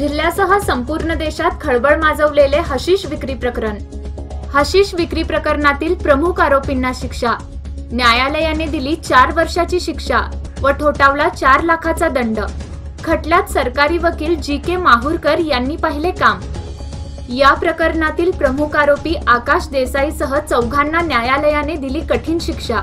जिल्ह्यासह संपूर्ण देशात खळबळ माजवलेले हशीश विक्री प्रकरण। हशीश विक्री प्रकरणातील प्रमुख आरोपींना शिक्षा। न्यायालयाने दिली 4 वर्षाची शिक्षा व ठोठावला 4 लाखाचा दंड। खटल्यात सरकारी वकील जी.के. माहुरकर यांनी पाहिले काम। या प्रकरणातील प्रमुख आरोपी आकाश देसाईसह 4घांना न्यायालयाने दिली कठीण शिक्षा।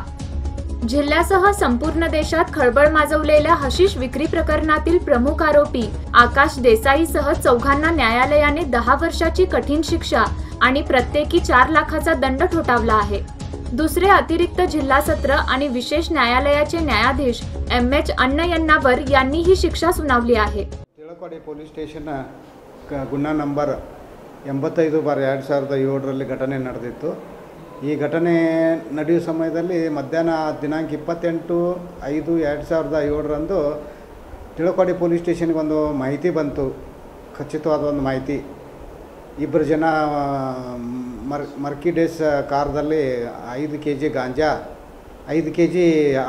जिल्ह्यासह संपूर्ण देशात खळबळ माजवलेल्या हशीश विक्री प्रकरणातील प्रमुख आरोपी आकाश देसाईसह 4घांना न्यायालयाने 10 वर्षाची कठीण शिक्षा आणि प्रत्येकी 4 लाखाचा दंड ठोठावला आहे। दुसरे अतिरिक्त जिल्हा सत्र आणि विशेष न्यायालयाचे न्यायाधीश एम.एच. अण्णय्यनावर यांनी ही शिक्षा सुनावली आहे। तिळकोಡಿ ಪೊಲೀಸ್ ಸ್ಟೇಷನ್ ಗುನ್ನ ನಂಬರ್ 85/2007 ಘಟನೆ ನಡೆದಿತ್ತು। ಈ ಘಟನೆ ನಡೆಯುವ ಸಮಯದಲ್ಲಿ ಮಧ್ಯಾಹ್ನ ದಿನಾಂಕ 28/5/2007 ತಿಳಕೋಡಿ ಪೊಲೀಸ್ ಸ್ಟೇಷನ್ಗೆ ಒಂದು ಮಾಹಿತಿ ಬಂತು, ಖಚಿತವಾದ ಒಂದು ಮಾಹಿತಿ। ಇಬ್ಬರು ಜನ ಮರ್ಕಿಡೆಸ್ ಕಾರ್ದಲ್ಲಿ 5 kg ಗಾಂಜಾ 5 kg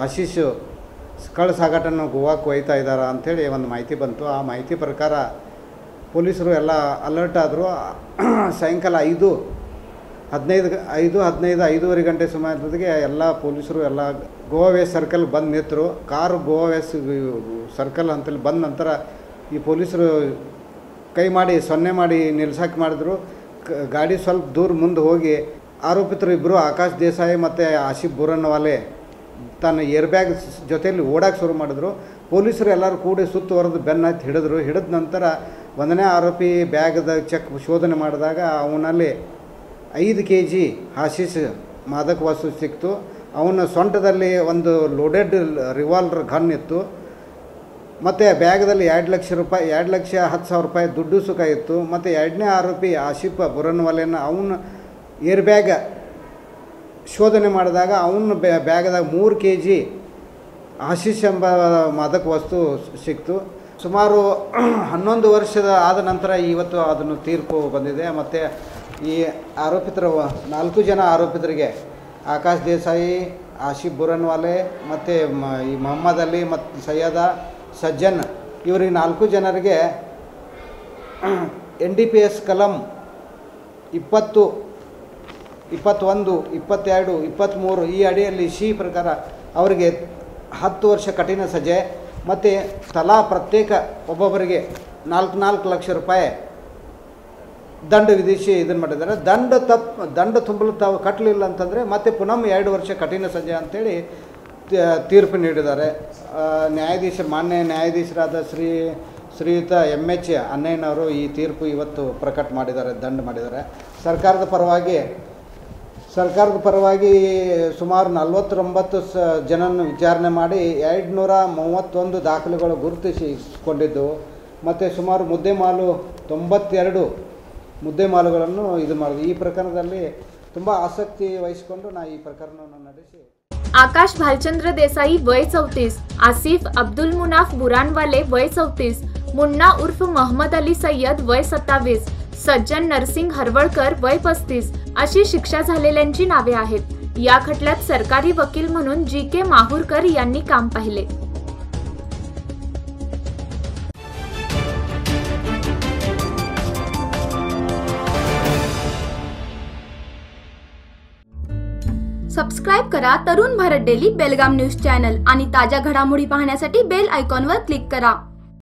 ಹಶೀಶ್ ಕಳ್ಳ ಸಾಗಾಟನ ಗೋವಾಕ್ಕೆ ಒಯ್ತಾ ಇದ್ದಾರೆ ಅಂಥೇಳಿ ಒಂದು ಮಾಹಿತಿ ಬಂತು। ಆ ಮಾಹಿತಿ ಪ್ರಕಾರ ಪೊಲೀಸರು ಎಲ್ಲ ಅಲರ್ಟ್ ಆದರು। ಸಾಯಂಕಾಲ 5:15 ಗಂಟೆ ಸುಮಾರಿಗೆ ಎಲ್ಲ ಪೊಲೀಸರು ಎಲ್ಲ ಗೋವಾ ವೇಸ್ ಸರ್ಕಲ್ ಬಂದು ನಿಂತರು। ಕಾರು ಗೋವಾ ವೇಸ್ ಸರ್ಕಲ್ ಅಂತೇಳಿ ಬಂದ ನಂತರ ಈ ಪೊಲೀಸರು ಕೈ ಮಾಡಿ 0 ಮಾಡಿ ನಿಲ್ಸಕ್ಕೆ ಮಾಡಿದ್ರು। ಗಾಡಿ ಸ್ವಲ್ಪ ದೂರ ಮುಂದೆ ಹೋಗಿ ಆರೋಪಿತರು ಇಬ್ಬರು ಆಕಾಶ್ ದೇಸಾಯಿ ಮತ್ತು ಆಸಿಫ್ ಬುರನ್ವಾಲೆ ತನ್ನ ಏರ್ ಬ್ಯಾಗ್ ಜೊತೆಯಲ್ಲಿ ಓಡಕ್ಕೆ ಶುರು ಮಾಡಿದ್ರು। ಪೊಲೀಸರು ಎಲ್ಲರೂ ಕೂಡಿ ಸುತ್ತುವರೆದು ಬೆನ್ನತ್ತಿ ಹಿಡಿದ್ರು। ಹಿಡಿದ ನಂತರ 1ನೇ ಆರೋಪಿ ಬ್ಯಾಗದ ಚೆಕ್ ಶೋಧನೆ ಮಾಡಿದಾಗ ಅವನಲ್ಲಿ 5 kg ಹಶೀಶ್ ಮಾದಕ ವಸ್ತು ಸಿಕ್ತು। ಅವನ ಸೊಂಟದಲ್ಲಿ ಒಂದು ಲೋಡೆಡ್ ರಿವಾಲ್ವರ್ ಗನ್ ಇತ್ತು ಮತ್ತು ಬ್ಯಾಗದಲ್ಲಿ 2,10,000 ರೂಪಾಯಿ ದುಡ್ಡು ಸುಖ ಇತ್ತು। ಮತ್ತು 2ನೇ ಆರೋಪಿ ಆಸಿಫ್ ಬುರನ್ವಾಲೆನ ಅವನ ಏರ್ ಬ್ಯಾಗ್ ಶೋಧನೆ ಮಾಡಿದಾಗ ಅವನ ಬ್ಯಾಗದಾಗ 3 kg ಹಶೀಶ್ ಎಂಬ ಮಾದಕ ವಸ್ತು ಸಿಕ್ತು। ಸುಮಾರು 11 ವರ್ಷದ ಆದ ನಂತರ ಇವತ್ತು ಅದನ್ನು ತೀರ್ಪು ಬಂದಿದೆ। ಮತ್ತು ಈ ಆರೋಪಿತರ 4 ಜನ ಆರೋಪಿತರಿಗೆ ಆಕಾಶ್ ದೇಸಾಯಿ, ಆಸಿಫ್ ಬುರನ್ವಾಲೆ ಮತ್ತು ಈ ಮೊಹಮ್ಮದ್ ಅಲಿ ಮತ್ತು ಸಯ್ಯದ ಸಜ್ಜನ್ ಇವರಿಗೆ 4 ಜನರಿಗೆ NDPS ಕಲಂ 20, 21, 22, 23 ಈ ಅಡಿಯಲ್ಲಿ ಸಿ ಪ್ರಕಾರ ಅವರಿಗೆ 10 ವರ್ಷ ಕಠಿಣ ಸಜೆ ಮತ್ತು ತಲಾ ಪ್ರತ್ಯೇಕ ಒಬ್ಬೊಬ್ಬರಿಗೆ 4 ಲಕ್ಷ ರೂಪಾಯಿ ದಂಡ ವಿಧಿಸಿ ಇದನ್ನು ಮಾಡಿದ್ದಾರೆ। ದಂಡ ತುಂಬಲು ತಾವು ಕಟ್ಟಲಿಲ್ಲ ಅಂತಂದರೆ ಮತ್ತೆ ಪುನಃ 2 ವರ್ಷ ಕಠಿಣ ಸಜೆ ಅಂತೇಳಿ ತೀರ್ಪು ನೀಡಿದ್ದಾರೆ। ಮಾನ್ಯ ನ್ಯಾಯಾಧೀಶರಾದ ಶ್ರೀಯುತ M.H. ಅಣ್ಣಯ್ಯನವರು ಈ ತೀರ್ಪು ಇವತ್ತು ಪ್ರಕಟ ಮಾಡಿದ್ದಾರೆ, ದಂಡ ಮಾಡಿದ್ದಾರೆ। ಸರ್ಕಾರದ ಪರವಾಗಿ ಸುಮಾರು 49 ಜನರನ್ನು ವಿಚಾರಣೆ ಮಾಡಿ 231 ದಾಖಲೆಗಳು ಗುರುತಿಸಿಕೊಂಡಿದ್ದು ಮತ್ತು ಸುಮಾರು ಮುದ್ದೆಮಾಲು ಮುದ್ದೆಮಾಲುಗಳನ್ನು ಇದು ಮಾಡಿದೆ। ಈ ಪ್ರಕರಣದಲ್ಲಿ ತುಂಬ ಆಸಕ್ತಿ ವಹಿಸಿಕೊಂಡು ಈ ಪ್ರಕರಣವನ್ನು ನಡೆಸಿ आकाश भालचंद्र देसाई वय 34, आसिफ अब्दुल मुनाफ बुरानवाले वय 34, मुन्ना उर्फ मोहम्मद अली सय्यद वय 27, सज्जन नरसिंग हरवळकर वय 35 अशी शिक्षा झालेल्यांची नावे आहेत। या खटल्यात सरकारी वकील म्हणून जी.के. माहुरकर यांनी काम पाहिले। सबस्क्राइब करा तरुण भारत डेली बेलगाम न्यूज चॅनल आणि ताज्या घडामोडी पाहण्यासाठी बेल आयकॉनवर क्लिक करा।